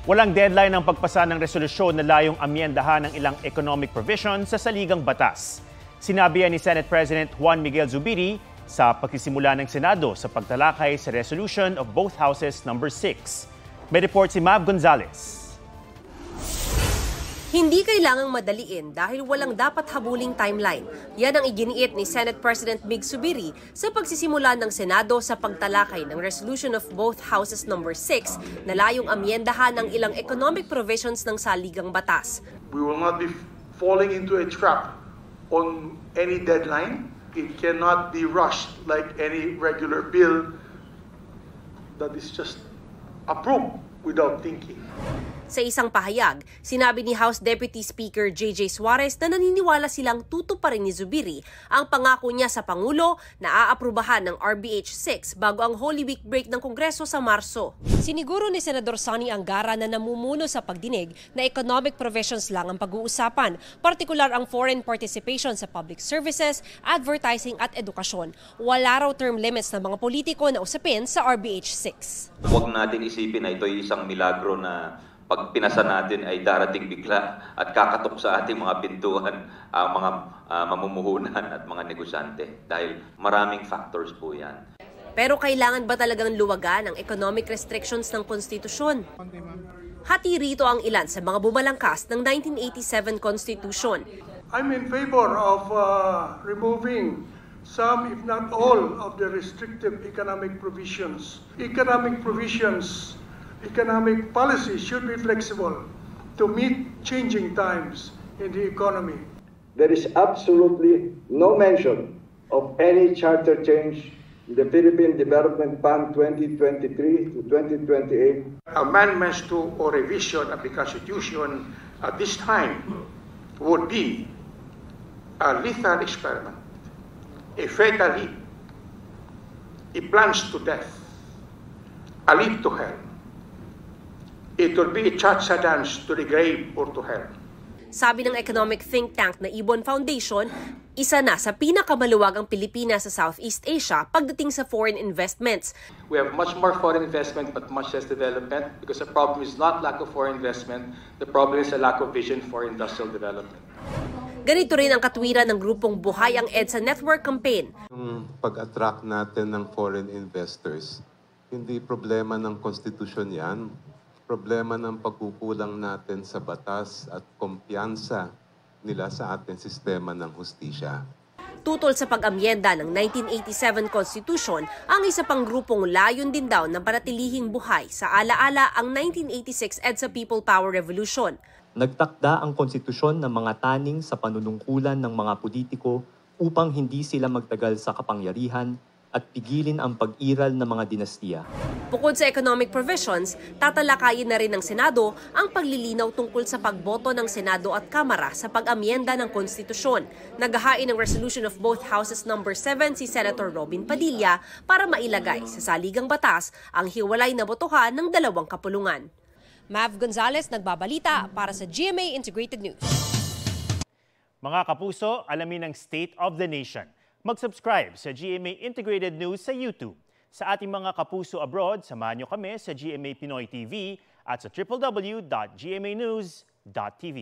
Walang deadline ang pagpasa ng resolusyon na layong amyendahan ng ilang economic provisions sa saligang batas. Sinabi yan ni Senate President Juan Miguel Zubiri sa pagsisimula ng Senado sa pagtalakay sa resolution of both houses number 6. May report si Mav Gonzalez. Hindi kailangang madaliin dahil walang dapat habuling timeline. Yan ang iginiit ni Senate President Mig Zubiri sa pagsisimula ng Senado sa pagtalakay ng resolution of both houses number 6 na layong amyendahan ng ilang economic provisions ng saligang batas. We will not be falling into a trap on any deadline. It cannot be rushed like any regular bill that is just approved without thinking. Sa isang pahayag, sinabi ni House Deputy Speaker J.J. Suarez na naniniwala silang tutuparin ni Zubiri ang pangako niya sa Pangulo na aaprubahan ng RBH 6 bago ang Holy Week break ng Kongreso sa Marso. Siniguro ni Senador Sonny Angara na namumuno sa pagdinig na economic provisions lang ang pag-uusapan, partikular ang foreign participation sa public services, advertising at edukasyon. Wala raw term limits ng mga politiko na usapin sa RBH 6. Huwag natin isipin na ito ay isang milagro na pag pinasa natin ay darating bigla at kakatok sa ating mga pintuan ang mga mamumuhunan at mga negosyante dahil maraming factors po yan. Pero kailangan ba talagang luwagan ang economic restrictions ng konstitusyon? Hati rito ang ilan sa mga bumalangkas ng 1987 Constitution. I'm in favor of removing some, if not all, of the restrictive economic provisions. Economic policy should be flexible to meet changing times in the economy. There is absolutely no mention of any charter change in the Philippine Development Fund 2023 to 2028. Amendments to or revision of the Constitution at this time would be a lethal experiment, a fatal leap, a plunge to death, a leap to hell. It will be a cha-cha dance to the grave or to hell. Sabi ng economic think tank na Ibon Foundation, isa na sa pinakamaluwag ang Pilipinas sa Southeast Asia pagdating sa foreign investments. We have much more foreign investment but much less development because the problem is not lack of foreign investment, the problem is a lack of vision for industrial development. Ganito rin ang katwiran ng grupong Buhay ang EDSA Network Campaign. Yung pag-attract natin ng foreign investors, hindi problema ng konstitusyon yan. Problema ng pagkukulang natin sa batas at kumpiyansa nila sa ating sistema ng hustisya. Tutol sa pag-amyenda ng 1987 Constitution, ang isa pang grupong layon din daw ng panatilihing buhay sa alaala ang 1986 EDSA People Power Revolution. Nagtakda ang konstitusyon ng mga taning sa panunungkulan ng mga politiko upang hindi sila magtagal sa kapangyarihan at pigilin ang pag-iral ng mga dinastiya. Bukod sa economic provisions, tatalakayin na rin ng Senado ang paglilinaw tungkol sa pagboto ng Senado at Kamara sa pag-amyenda ng konstitusyon. Naghahain ng resolution of both houses number 7 si Senator Robin Padilla para mailagay sa saligang batas ang hiwalay na botohan ng dalawang kapulungan. Mav Gonzalez nagbabalita para sa GMA Integrated News. Mga kapuso, alamin ang State of the Nation. Mag-subscribe sa GMA Integrated News sa YouTube. Sa ating mga kapuso abroad, samahan nyo kami sa GMA Pinoy TV at sa www.gmanews.tv.